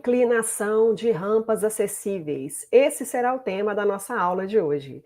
Inclinação de rampas acessíveis. Esse será o tema da nossa aula de hoje.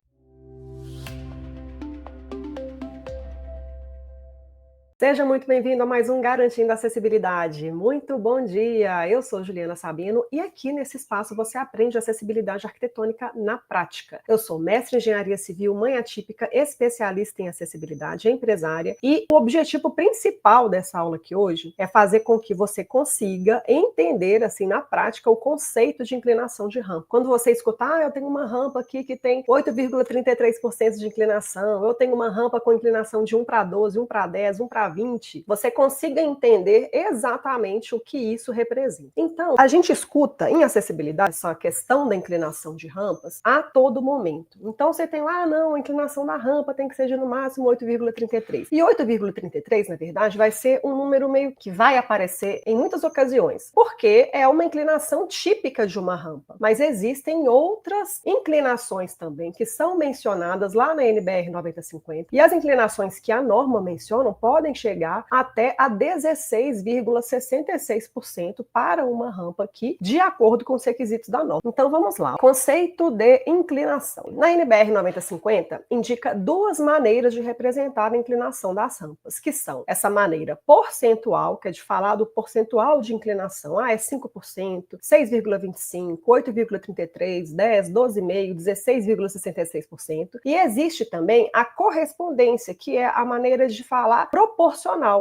Seja muito bem-vindo a mais um Garantindo Acessibilidade. Muito bom dia! Eu sou Juliana Sabino e aqui nesse espaço você aprende acessibilidade arquitetônica na prática. Eu sou mestre em engenharia civil, mãe atípica, especialista em acessibilidade, empresária, e o objetivo principal dessa aula aqui hoje é fazer com que você consiga entender, assim, na prática, o conceito de inclinação de rampa. Quando você escutar, eu tenho uma rampa aqui que tem 8,33% de inclinação, eu tenho uma rampa com inclinação de 1 para 12, 1 para 10, 1 para 20, você consiga entender exatamente o que isso representa. Então, a gente escuta em acessibilidade essa questão da inclinação de rampas a todo momento. Então, você tem lá, não, a inclinação da rampa tem que ser de no máximo 8,33. E 8,33, na verdade, vai ser um número meio que vai aparecer em muitas ocasiões, porque é uma inclinação típica de uma rampa. Mas existem outras inclinações também que são mencionadas lá na NBR 9050, e as inclinações que a norma menciona podem chegar até a 16,66% para uma rampa aqui, de acordo com os requisitos da norma. Então vamos lá. Conceito de inclinação. Na NBR 9050 indica duas maneiras de representar a inclinação das rampas, que são essa maneira percentual, que é de falar do percentual de inclinação. É 5%, 6,25%, 8,33%, 10%, 12,5%, 16,66%. E existe também a correspondência, que é a maneira de falar proporcional,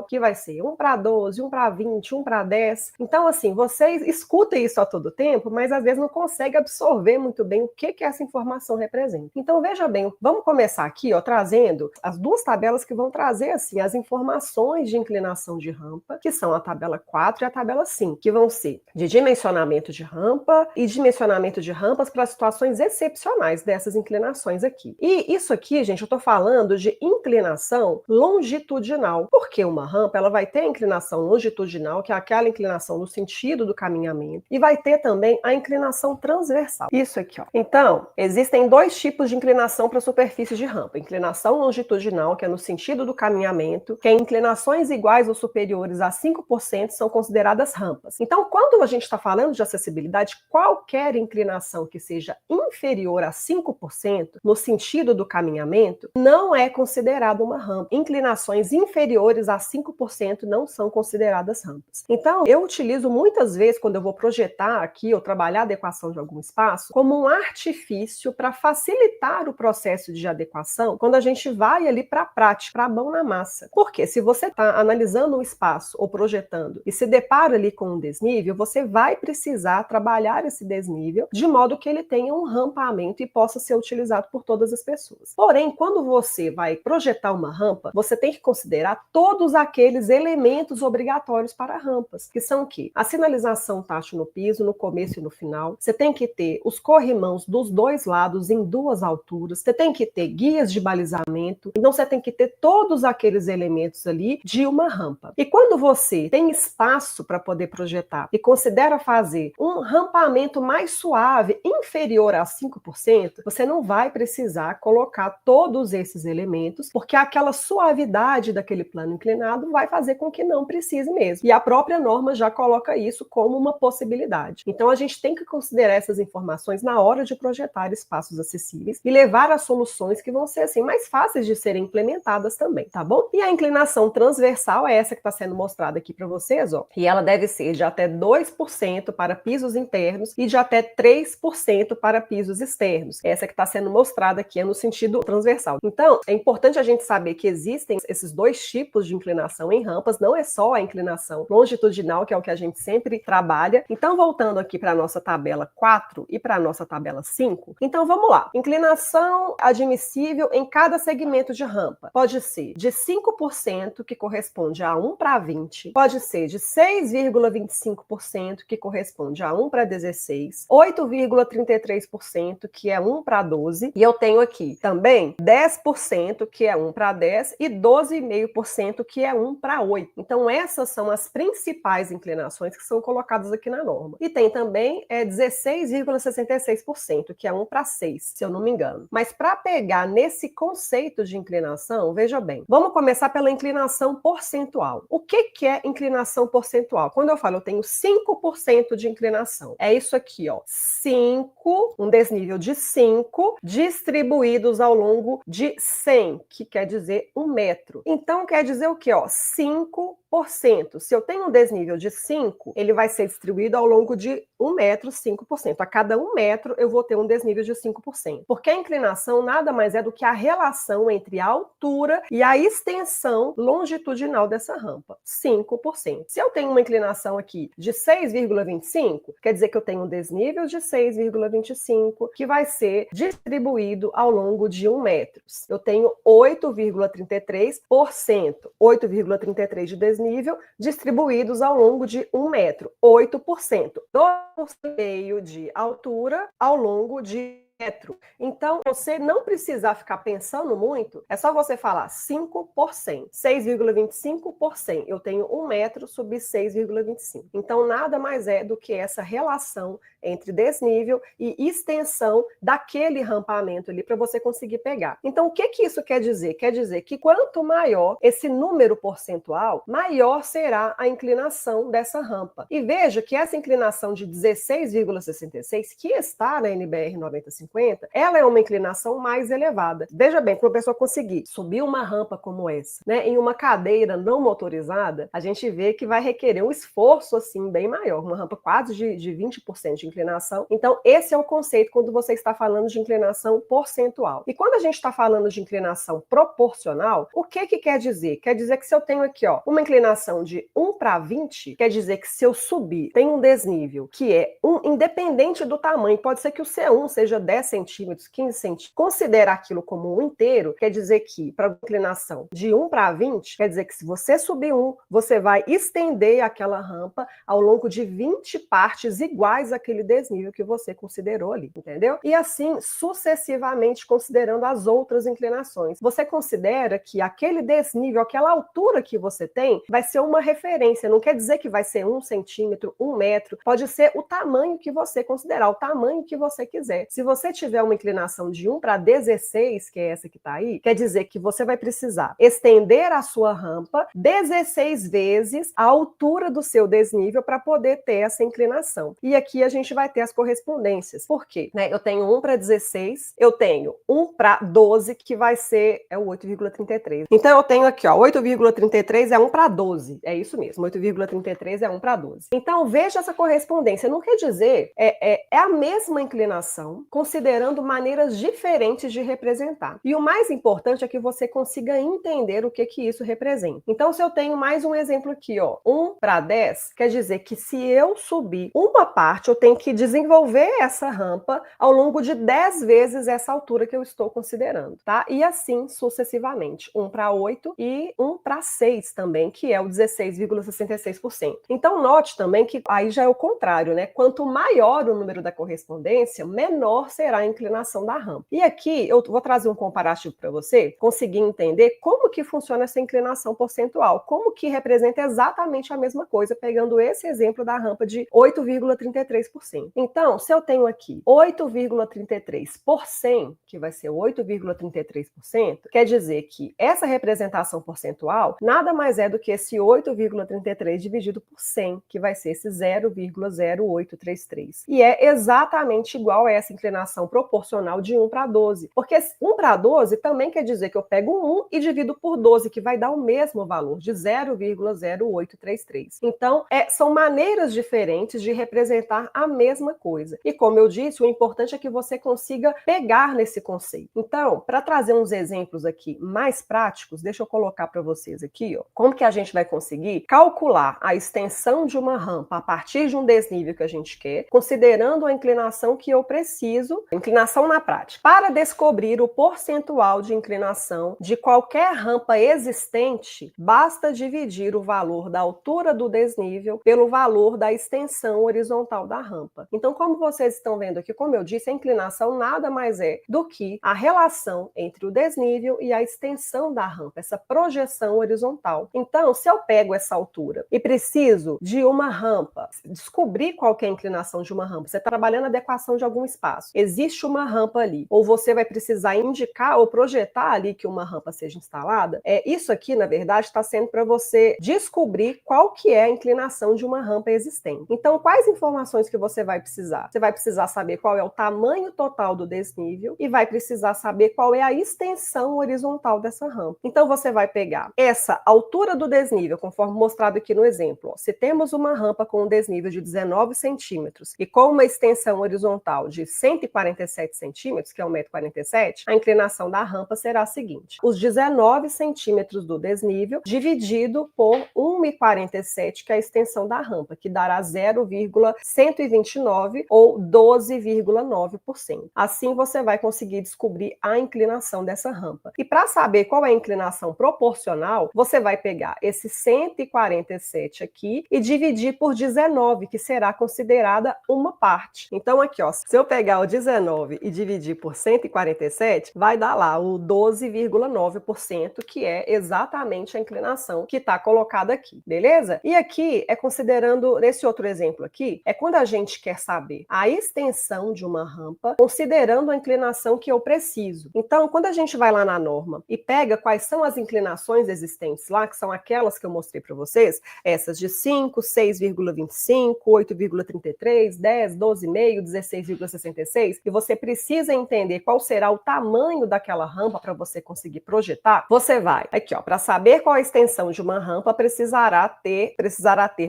que vai ser 1 para 12, 1 para 20, 1 para 10. Então, assim, vocês escutam isso a todo tempo, mas às vezes não conseguem absorver muito bem o que essa informação representa. Então, veja bem, vamos começar aqui, ó, trazendo as duas tabelas que vão trazer, assim, as informações de inclinação de rampa, que são a tabela 4 e a tabela 5, que vão ser de dimensionamento de rampa e dimensionamento de rampas para situações excepcionais dessas inclinações aqui. E isso aqui, gente, eu tô falando de inclinação longitudinal, porque uma rampa ela vai ter a inclinação longitudinal, que é aquela inclinação no sentido do caminhamento, e vai ter também a inclinação transversal. Isso aqui, ó. Então, existem dois tipos de inclinação para superfícies de rampa. Inclinação longitudinal, que é no sentido do caminhamento, que é inclinações iguais ou superiores a 5% são consideradas rampas. Então, quando a gente está falando de acessibilidade, qualquer inclinação que seja inferior a 5% no sentido do caminhamento não é considerada uma rampa. Inclinações inferiores a 5% não são consideradas rampas. Então, eu utilizo muitas vezes, quando eu vou projetar aqui ou trabalhar a adequação de algum espaço, como um artifício para facilitar o processo de adequação quando a gente vai ali para a prática, para a mão na massa. Porque se você está analisando um espaço ou projetando e se depara ali com um desnível, você vai precisar trabalhar esse desnível de modo que ele tenha um rampamento e possa ser utilizado por todas as pessoas. Porém, quando você vai projetar uma rampa, você tem que considerar todos aqueles elementos obrigatórios para rampas, que são o quê? A sinalização tátil no piso, no começo e no final. Você tem que ter os corrimãos dos dois lados em duas alturas. Você tem que ter guias de balizamento. Então você tem que ter todos aqueles elementos ali de uma rampa. E quando você tem espaço para poder projetar e considera fazer um rampamento mais suave, inferior a 5%, você não vai precisar colocar todos esses elementos, porque aquela suavidade daquele plano inclinado vai fazer com que não precise mesmo. E a própria norma já coloca isso como uma possibilidade. Então a gente tem que considerar essas informações na hora de projetar espaços acessíveis e levar a soluções que vão ser assim mais fáceis de serem implementadas também, tá bom? E a inclinação transversal é essa que está sendo mostrada aqui para vocês, ó. E ela deve ser de até 2% para pisos internos e de até 3% para pisos externos. Essa que está sendo mostrada aqui é no sentido transversal. Então, é importante a gente saber que existem esses dois tipos de inclinação em rampas, não é só a inclinação longitudinal, que é o que a gente sempre trabalha. Então, voltando aqui para a nossa tabela 4 e para a nossa tabela 5, então vamos lá. Inclinação admissível em cada segmento de rampa. Pode ser de 5%, que corresponde a 1 para 20, pode ser de 6,25%, que corresponde a 1 para 16, 8,33%, que é 1 para 12, e eu tenho aqui também 10%, que é 1 para 10, e 12,5%, 5%, que é 1/8. Então, essas são as principais inclinações que são colocadas aqui na norma. E tem também 16,66%, que é 1/6, se eu não me engano. Mas para pegar nesse conceito de inclinação, veja bem, vamos começar pela inclinação percentual. O que é inclinação percentual? Quando eu falo eu tenho 5% de inclinação, é isso aqui, ó, 5, um desnível de 5, distribuídos ao longo de 100, que quer dizer 1 metro. Então, quer dizer o quê? Ó, 5%. Se eu tenho um desnível de 5, ele vai ser distribuído ao longo de 1 metro, 5%. A cada 1 metro, eu vou ter um desnível de 5%. Porque a inclinação nada mais é do que a relação entre a altura e a extensão longitudinal dessa rampa, 5%. Se eu tenho uma inclinação aqui de 6,25, quer dizer que eu tenho um desnível de 6,25, que vai ser distribuído ao longo de 1 metro. Eu tenho 8,33%, 8,33 de desnível, distribuídos ao longo de 1 metro, 8%. 2,5 de altura ao longo de metro. Então, você não precisa ficar pensando muito, é só você falar 5%, 6,25%. Eu tenho 1 metro sobre 6,25. Então, nada mais é do que essa relação entre desnível e extensão daquele rampamento ali para você conseguir pegar. Então, o que isso quer dizer? Quer dizer que quanto maior esse número percentual, maior será a inclinação dessa rampa. E veja que essa inclinação de 16,66, que está na NBR 9050, ela é uma inclinação mais elevada. Veja bem, para uma pessoa conseguir subir uma rampa como essa, né, em uma cadeira não motorizada, a gente vê que vai requerer um esforço assim bem maior, uma rampa quase de 20% de inclinação. Então, esse é o conceito quando você está falando de inclinação percentual. E quando a gente está falando de inclinação proporcional, o que quer dizer? Quer dizer que se eu tenho aqui, ó, uma inclinação de 1/20, quer dizer que se eu subir, tem um desnível que é independente do tamanho, pode ser que o C1 seja 10 centímetros, 15 centímetros, considera aquilo como um inteiro, quer dizer que para inclinação de 1/20, quer dizer que se você subir 1, você vai estender aquela rampa ao longo de 20 partes iguais àquele desnível que você considerou ali, entendeu? E assim, sucessivamente, considerando as outras inclinações. Você considera que aquele desnível, aquela altura que você tem, vai ser uma referência, não quer dizer que vai ser 1 centímetro, 1 metro, pode ser o tamanho que você considerar, o tamanho que você quiser. Se você tiver uma inclinação de 1/16, que é essa que está aí, quer dizer que você vai precisar estender a sua rampa 16 vezes a altura do seu desnível para poder ter essa inclinação. E aqui a gente vai ter as correspondências. Por quê? Né? Eu tenho 1/16, eu tenho 1/12, que vai ser o 8,33. Então eu tenho aqui, ó, 8,33 é 1/12. É isso mesmo, 8,33 é 1/12. Então veja essa correspondência. Não quer dizer, é a mesma inclinação, considerando maneiras diferentes de representar. E o mais importante é que você consiga entender o que isso representa. Então, se eu tenho mais um exemplo aqui, ó, 1/10, quer dizer que se eu subir uma parte, eu tenho que desenvolver essa rampa ao longo de 10 vezes essa altura que eu estou considerando, tá? E assim sucessivamente, 1/8 e 1/6 também, que é o 16,66%. Então, note também que aí já é o contrário, né? Quanto maior o número da correspondência, menor será a inclinação da rampa. E aqui eu vou trazer um comparativo para você conseguir entender como que funciona essa inclinação percentual, como que representa exatamente a mesma coisa, pegando esse exemplo da rampa de 8,33%. Então, se eu tenho aqui 8,33%, que vai ser 8,33%, quer dizer que essa representação percentual nada mais é do que esse 8,33 dividido por 100, que vai ser esse 0,0833. E é exatamente igual a essa inclinação proporcional de 1/12. Porque 1/12 também quer dizer que eu pego 1 e divido por 12, que vai dar o mesmo valor, de 0,0833. Então, são maneiras diferentes de representar a mesma coisa. E como eu disse, o importante é que você consiga pegar nesse conceito. Então, para trazer uns exemplos aqui mais práticos, deixa eu colocar para vocês aqui, ó, como que a gente vai conseguir calcular a extensão de uma rampa a partir de um desnível que a gente quer, considerando a inclinação que eu preciso inclinação na prática. Para descobrir o percentual de inclinação de qualquer rampa existente, basta dividir o valor da altura do desnível pelo valor da extensão horizontal da rampa. Então, como vocês estão vendo aqui, como eu disse, a inclinação nada mais é do que a relação entre o desnível e a extensão da rampa, essa projeção horizontal. Então, se eu pego essa altura e preciso de uma rampa, descobrir qual que é a inclinação de uma rampa, você está trabalhando a adequação de algum espaço, existe uma rampa ali, ou você vai precisar indicar ou projetar ali que uma rampa seja instalada, isso aqui, na verdade, está sendo para você descobrir qual que é a inclinação de uma rampa existente. Então, quais informações que você vai precisar? Você vai precisar saber qual é o tamanho total do desnível e vai precisar saber qual é a extensão horizontal dessa rampa. Então, você vai pegar essa altura do desnível, conforme mostrado aqui no exemplo. Se temos uma rampa com um desnível de 19 centímetros e com uma extensão horizontal de 147 centímetros, que é 1,47 m, a inclinação da rampa será a seguinte: os 19 centímetros do desnível dividido por 1,47 m, que é a extensão da rampa, que dará 0,129 ou 12,9%. Assim você vai conseguir descobrir a inclinação dessa rampa. E para saber qual é a inclinação proporcional, você vai pegar esse 147 aqui e dividir por 19, que será considerada uma parte. Então aqui, ó, se eu pegar o 19 e dividir por 147, vai dar lá o 12,9%, que é exatamente a inclinação que está colocada aqui, beleza? E aqui é considerando, nesse outro exemplo aqui, é quando a gente quer saber a extensão de uma rampa, considerando a inclinação que eu preciso. Então, quando a gente vai lá na norma e pega quais são as inclinações existentes lá, que são aquelas que eu mostrei para vocês, essas de 5, 6,25, 8,33, 10, 12,5, 16,66, e você precisa entender qual será o tamanho daquela rampa para você conseguir projetar, você vai aqui, ó, para saber qual a extensão de uma rampa, precisará ter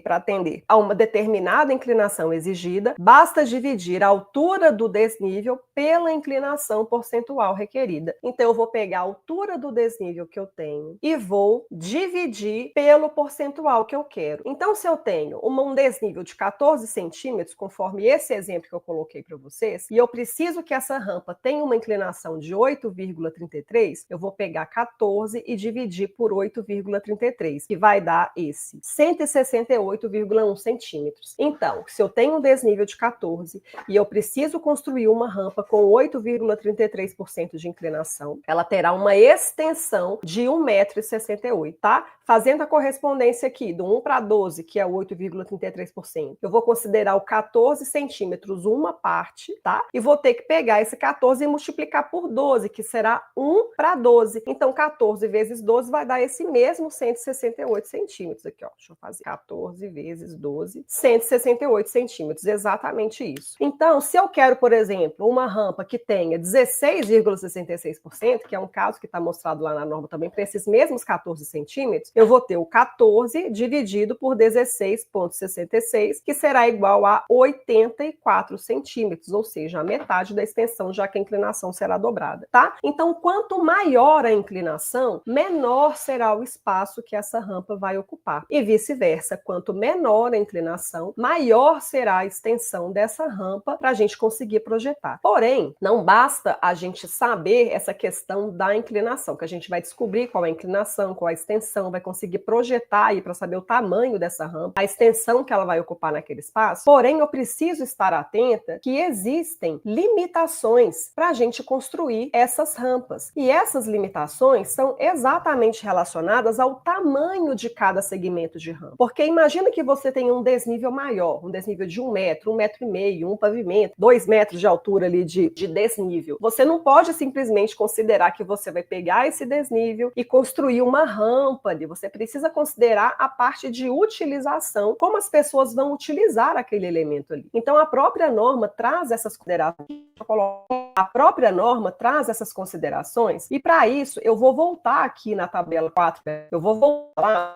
para atender a uma determinada inclinação exigida, basta dividir a altura do desnível pela inclinação percentual requerida. Então eu vou pegar a altura do desnível que eu tenho e vou dividir pelo percentual que eu quero. Então, se eu tenho um desnível de 14 centímetros, conforme esse exemplo que eu coloquei para vocês, e eu preciso que essa rampa tenha uma inclinação de 8,33, eu vou pegar 14 e dividir por 8,33, que vai dar esse 168,1 centímetros. Então, se eu tenho um desnível de 14 e eu preciso construir uma rampa com 8,33% de inclinação, ela terá uma extensão de 1,68 m, tá? Fazendo a correspondência aqui do 1 para 12, que é 8,33%, eu vou considerar o 14 centímetros uma parte, tá? E vou ter que pegar esse 14 e multiplicar por 12, que será 1 para 12. Então, 14 vezes 12 vai dar esse mesmo 168 centímetros aqui, ó. Deixa eu fazer 14 vezes 12, 168 centímetros, exatamente isso. Então, se eu quero, por exemplo, uma rampa que tenha 16,66%, que é um caso que está mostrado lá na norma também, para esses mesmos 14 centímetros, eu vou ter o 14 dividido por 16,66, que será igual a 84 centímetros, ou seja, a metade da extensão, já que a inclinação será dobrada, tá? Então, quanto maior a inclinação, menor será o espaço que essa rampa vai ocupar. E vice-versa, quanto menor a inclinação, maior será a extensão dessa rampa para a gente conseguir projetar. Porém, não basta a gente saber essa questão da inclinação, que a gente vai descobrir qual é a inclinação, qual é a extensão, vai conseguir projetar aí para saber o tamanho dessa rampa, a extensão que ela vai ocupar naquele espaço. Porém, eu preciso estar atenta que existem limitações para a gente construir essas rampas. E essas limitações são exatamente relacionadas ao tamanho de cada segmento de rampa. Porque imagina que você tem um desnível maior, um desnível de 1 metro, 1,5 m, um pavimento, 2 metros de altura ali de desnível. Você não pode simplesmente considerar que você vai pegar esse desnível e construir uma rampa ali. Você precisa considerar a parte de utilização, como as pessoas vão utilizar aquele elemento ali. Então, a própria norma traz essas considerações, e para isso eu vou voltar aqui na tabela 4, eu vou voltar lá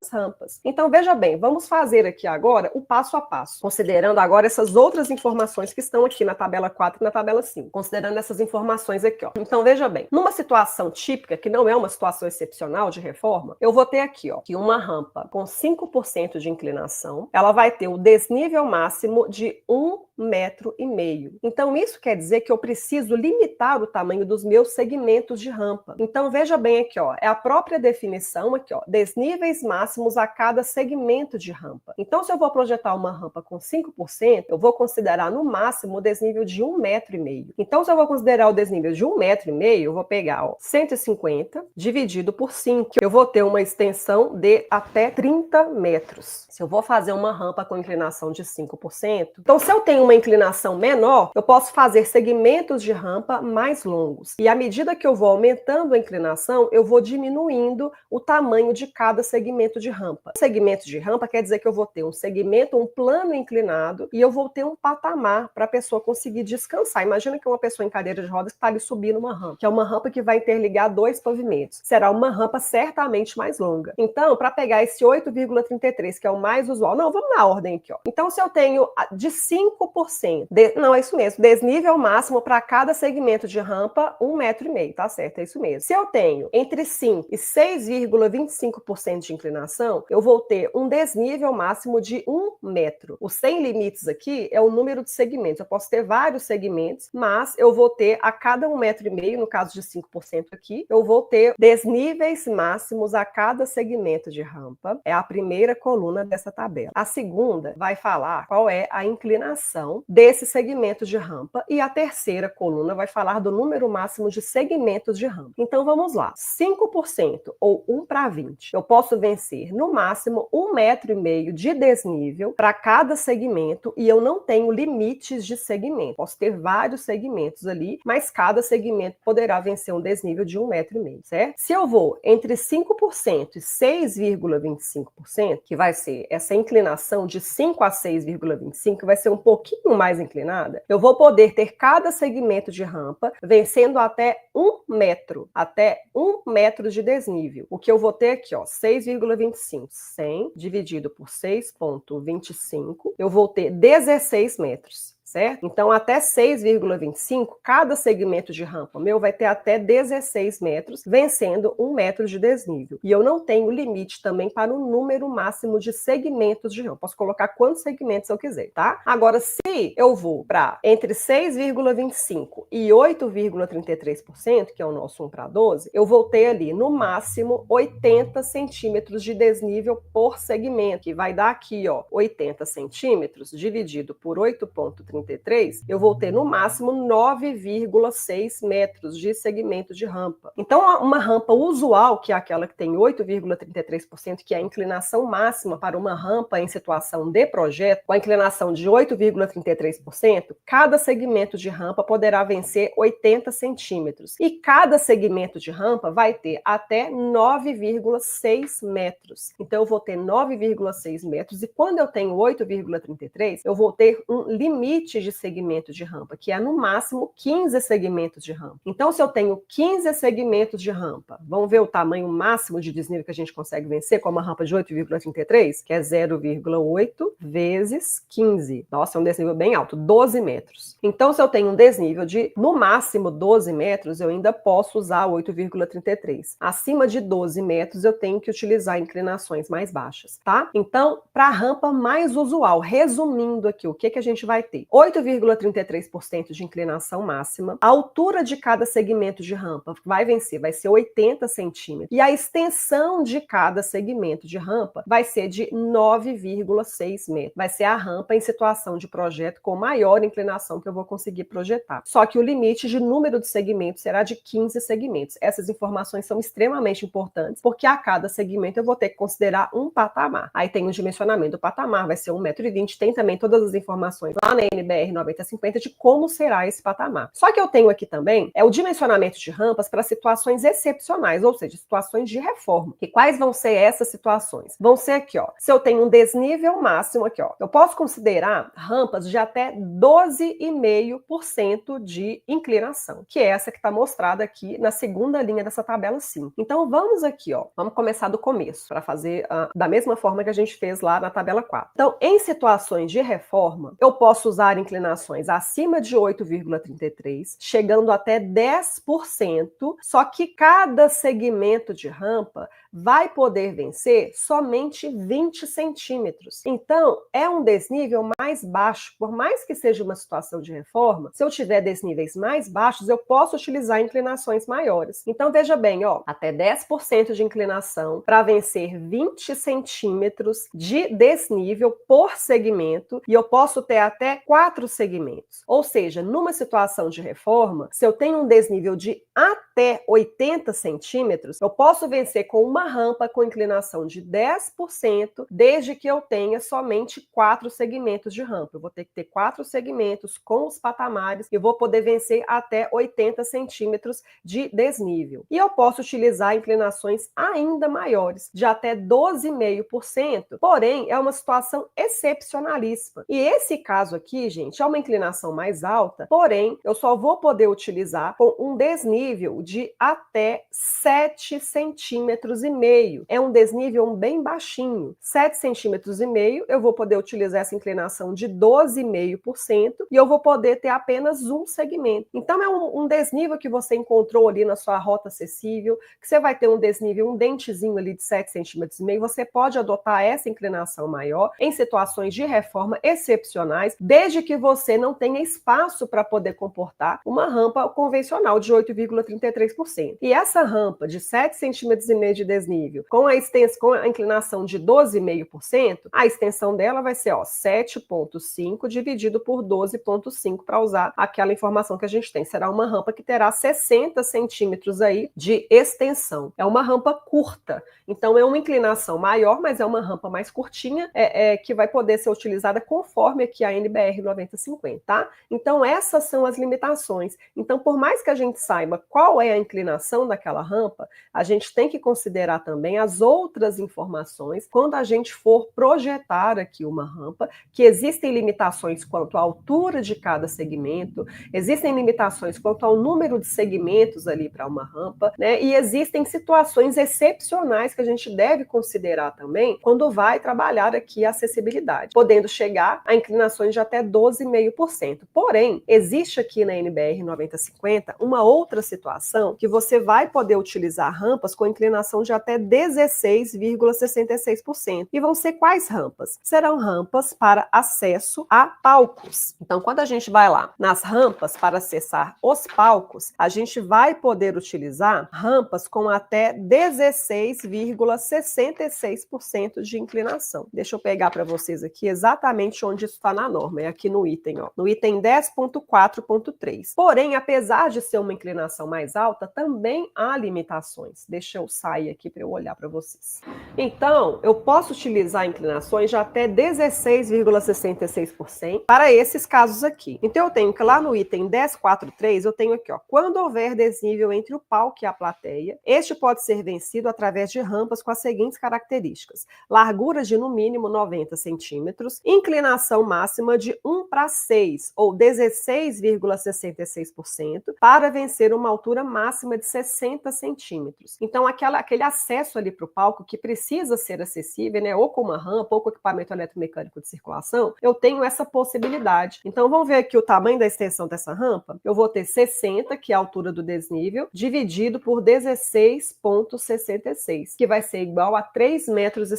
as rampas. Então, veja bem, vamos fazer aqui agora o passo a passo, considerando agora essas outras informações que estão aqui na tabela 4 e na tabela 5, considerando essas informações aqui, ó. Então, veja bem, numa situação típica, que não é uma situação excepcional de reforma, eu vou ter aqui, ó, que uma rampa com 5% de inclinação, ela vai ter o desnível máximo de 1 1,5 m. Então, isso quer dizer que eu preciso limitar o tamanho dos meus segmentos de rampa. Então, veja bem aqui, ó, é a própria definição aqui, ó, desníveis máximos a cada segmento de rampa. Então, se eu vou projetar uma rampa com 5%, eu vou considerar no máximo o desnível de 1,5 m. Então, se eu vou considerar o desnível de 1,5 m, eu vou pegar, ó, 150 dividido por 5. Eu vou ter uma extensão de até 30 metros. Se eu vou fazer uma rampa com inclinação de 5%, então se eu tenho uma inclinação menor, eu posso fazer segmentos de rampa mais longos. E à medida que eu vou aumentando a inclinação, eu vou diminuindo o tamanho de cada segmento de rampa. Segmento de rampa quer dizer que eu vou ter um segmento, um plano inclinado, e eu vou ter um patamar para a pessoa conseguir descansar. Imagina que uma pessoa em cadeira de rodas está ali subindo uma rampa, que é uma rampa que vai interligar dois pavimentos. Será uma rampa certamente mais longa. Então, para pegar esse 8,33, que é o mais usual, não, vamos na ordem aqui, ó. Então, se eu tenho de 5%, não, é isso mesmo, desnível máximo para cada segmento de rampa, 1,5 m, tá certo, é isso mesmo. Se eu tenho entre 5 e 6,25% de inclinação, eu vou ter um desnível máximo de 1 metro. O sem limites aqui é o número de segmentos. Eu posso ter vários segmentos, mas eu vou ter a cada 1,5 m, no caso de 5% aqui, eu vou ter desníveis máximos a cada segmento de rampa. É a primeira coluna dessa tabela. A segunda vai falar qual é a inclinação desse segmento de rampa e a terceira coluna vai falar do número máximo de segmentos de rampa. Então vamos lá. 5% ou 1/20. Eu posso vencer no máximo 1,5 m de desnível para cada segmento e eu não tenho limites de segmento. Posso ter vários segmentos ali, mas cada segmento poderá vencer um desnível de 1,5 m, certo? Se eu vou entre 5% e 6,25%, que vai ser essa inclinação de 5 a 6,25, vai ser um pouquinho mais inclinada, eu vou poder ter cada segmento de rampa vencendo até 1 metro, até 1 metro de desnível. O que eu vou ter aqui, ó, 6,25, 100 dividido por 6,25, eu vou ter 16 metros. Certo? Então, até 6,25, cada segmento de rampa meu vai ter até 16 metros, vencendo 1 metro de desnível. E eu não tenho limite também para o número máximo de segmentos de rampa. Posso colocar quantos segmentos eu quiser, tá? Agora, se eu vou para entre 6,25 e 8,33%, que é o nosso 1/12, eu vou ter ali, no máximo, 80 centímetros de desnível por segmento, que vai dar aqui, ó, 80 centímetros dividido por 8,33, eu vou ter no máximo 9,6 metros de segmento de rampa. Então, uma rampa usual, que é aquela que tem 8,33%, que é a inclinação máxima para uma rampa em situação de projeto, com a inclinação de 8,33%, cada segmento de rampa poderá vencer 80 centímetros. E cada segmento de rampa vai ter até 9,6 metros. Então, eu vou ter 9,6 metros, e quando eu tenho 8,33, eu vou ter um limite de segmento de rampa, que é no máximo 15 segmentos de rampa. Então, se eu tenho 15 segmentos de rampa, vamos ver o tamanho máximo de desnível que a gente consegue vencer com uma rampa de 8,33, que é 0,8 vezes 15. Nossa, é um desnível bem alto, 12 metros. Então, se eu tenho um desnível de, no máximo, 12 metros, eu ainda posso usar 8,33. Acima de 12 metros, eu tenho que utilizar inclinações mais baixas, tá? Então, para a rampa mais usual, resumindo aqui, o que a gente vai ter? 8,33% de inclinação máxima, a altura de cada segmento de rampa vai vencer, vai ser 80 centímetros, e a extensão de cada segmento de rampa vai ser de 9,6 metros. Vai ser a rampa em situação de projeto com maior inclinação que eu vou conseguir projetar. Só que o limite de número de segmentos será de 15 segmentos. Essas informações são extremamente importantes, porque a cada segmento eu vou ter que considerar um patamar. Aí tem o dimensionamento do patamar, vai ser 1,20 m, tem também todas as informações lá na NBR 9050 de como será esse patamar. Só que eu tenho aqui também o dimensionamento de rampas para situações excepcionais, ou seja, situações de reforma. E quais vão ser essas situações? Vão ser aqui, ó, se eu tenho um desnível máximo aqui, ó, eu posso considerar rampas de até 12,5% de inclinação, que é essa que está mostrada aqui na segunda linha dessa tabela 5. Então vamos aqui, ó, vamos começar do começo, para fazer da mesma forma que a gente fez lá na tabela 4. Então, em situações de reforma, eu posso usar inclinações acima de 8,33, chegando até 10%, só que cada segmento de rampa vai poder vencer somente 20 centímetros. Então, é um desnível mais baixo. Por mais que seja uma situação de reforma, se eu tiver desníveis mais baixos, eu posso utilizar inclinações maiores. Então, veja bem, ó, até 10% de inclinação para vencer 20 centímetros de desnível por segmento, e eu posso ter até 4 segmentos. Ou seja, numa situação de reforma, se eu tenho um desnível de até 80 centímetros, eu posso vencer com uma rampa com inclinação de 10%, desde que eu tenha somente 4 segmentos de rampa. Eu vou ter que ter 4 segmentos com os patamares e vou poder vencer até 80 centímetros de desnível. E eu posso utilizar inclinações ainda maiores, de até 12,5%, porém é uma situação excepcionalíssima. E esse caso aqui, gente, é uma inclinação mais alta, porém eu só vou poder utilizar com um desnível de até 7,5 centímetros. É um desnível bem baixinho. 7,5 centímetros eu vou poder utilizar essa inclinação de 12,5% e eu vou poder ter apenas um segmento. Então é um desnível que você encontrou ali na sua rota acessível, que você vai ter um desnível, um dentezinho ali de 7,5 centímetros. Você pode adotar essa inclinação maior em situações de reforma excepcionais, desde que você não tenha espaço para poder comportar uma rampa convencional de 8,33%. E essa rampa de 7,5 centímetros de desnível, com a inclinação de 12,5%, a extensão dela vai ser 7,5 dividido por 12,5 para usar aquela informação que a gente tem. Será uma rampa que terá 60 centímetros aí de extensão. É uma rampa curta, então é uma inclinação maior, mas é uma rampa mais curtinha, que vai poder ser utilizada conforme aqui a NBR 9050, tá? Então essas são as limitações. Então, por mais que a gente saiba qual é a inclinação daquela rampa, a gente tem que considerar também as outras informações quando a gente for projetar aqui uma rampa, que existem limitações quanto à altura de cada segmento, existem limitações quanto ao número de segmentos ali para uma rampa, né? E existem situações excepcionais que a gente deve considerar também quando vai trabalhar aqui a acessibilidade, podendo chegar a inclinações de até 12,5%. Porém, existe aqui na NBR 9050 uma outra situação que você vai poder utilizar rampas com inclinação de até 16,66%. E vão ser quais rampas? Serão rampas para acesso a palcos. Então, quando a gente vai lá nas rampas para acessar os palcos, a gente vai poder utilizar rampas com até 16,66% de inclinação. Deixa eu pegar para vocês aqui exatamente onde isso está na norma. É aqui no item, ó, no item 10.4.3. Porém, apesar de ser uma inclinação mais alta, também há limitações. Deixa eu sair aqui para eu olhar para vocês. Então, eu posso utilizar inclinações de até 16,66% para esses casos aqui. Então, eu tenho que lá no item 10.4.3, eu tenho aqui, ó, quando houver desnível entre o palco e a plateia, este pode ser vencido através de rampas com as seguintes características: largura de no mínimo 90 centímetros, inclinação máxima de 1:6, ou 16,66%, para vencer uma altura máxima de 60 centímetros. Então, aquele acesso ali para o palco que precisa ser acessível, né, ou com uma rampa, ou com equipamento eletromecânico de circulação, eu tenho essa possibilidade. Então, vamos ver aqui o tamanho da extensão dessa rampa. Eu vou ter 60, que é a altura do desnível, dividido por 16,66, que vai ser igual a 3,60 metros,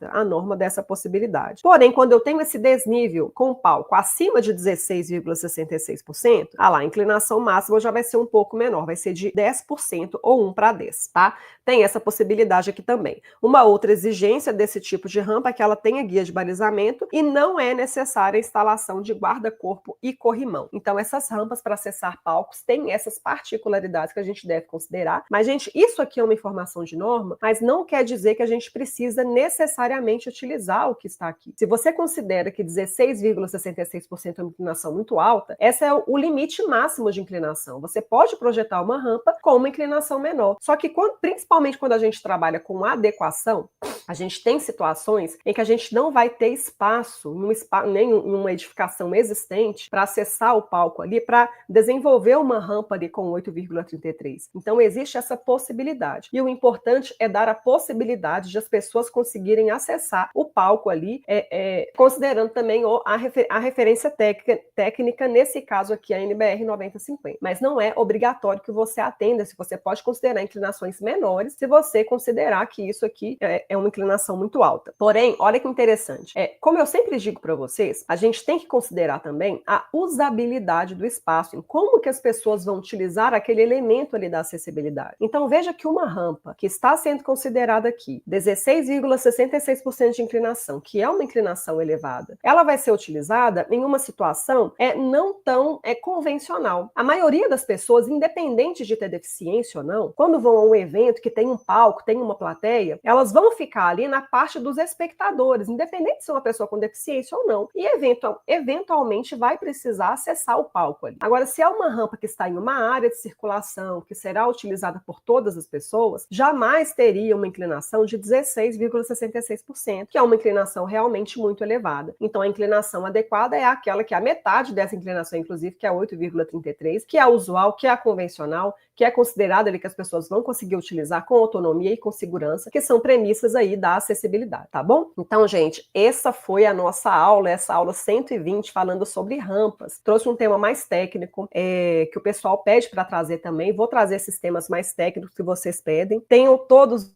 a norma dessa possibilidade. Porém, quando eu tenho esse desnível com o palco acima de 16,66%, a inclinação máxima já vai ser um pouco menor, vai ser de 10% ou 1:10, tá? Tem essa possibilidade aqui também. Uma outra exigência desse tipo de rampa é que ela tenha guia de balizamento e não é necessária a instalação de guarda-corpo e corrimão. Então, essas rampas para acessar palcos têm essas particularidades que a gente deve considerar. Mas, gente, isso aqui é uma informação de norma, mas não quer dizer que a gente precisa necessariamente utilizar o que está aqui. Se você considera que 16,66% é uma inclinação muito alta, esse é o limite máximo de inclinação. Você pode projetar uma rampa com uma inclinação menor. Só que, principalmente quando a gente trabalha com adequação, a gente tem situações em que a gente não vai ter espaço, nem em uma edificação existente, para acessar o palco ali, para desenvolver uma rampa ali com 8,33. Então, existe essa possibilidade. E o importante é dar a possibilidade de as pessoas conseguirem acessar o palco ali, considerando também a referência técnica, nesse caso aqui, a NBR 9050. Mas não é obrigatório que você atenda, se você pode considerar inclinações menores, se você você considerar que isso aqui é uma inclinação muito alta. Porém, olha que interessante, como eu sempre digo para vocês, a gente tem que considerar também a usabilidade do espaço, em como que as pessoas vão utilizar aquele elemento ali da acessibilidade. Então veja que uma rampa que está sendo considerada aqui, 16,66% de inclinação, que é uma inclinação elevada, ela vai ser utilizada em uma situação não tão convencional. A maioria das pessoas, independente de ter deficiência ou não, quando vão a um evento que tem um palco, tem uma plateia, elas vão ficar ali na parte dos espectadores, independente se é uma pessoa com deficiência ou não, e eventualmente vai precisar acessar o palco ali. Agora, se é uma rampa que está em uma área de circulação, que será utilizada por todas as pessoas, jamais teria uma inclinação de 16,66%, que é uma inclinação realmente muito elevada. Então, a inclinação adequada é aquela que é a metade dessa inclinação, inclusive, que é 8,33, que é a usual, que é a convencional, que é considerada ali que as pessoas vão conseguir utilizar com autonomia e com segurança, que são premissas aí da acessibilidade, tá bom? Então, gente, essa foi a nossa aula, essa aula 120, falando sobre rampas. Trouxe um tema mais técnico, que o pessoal pede para trazer também. Vou trazer esses temas mais técnicos que vocês pedem. Tenham todos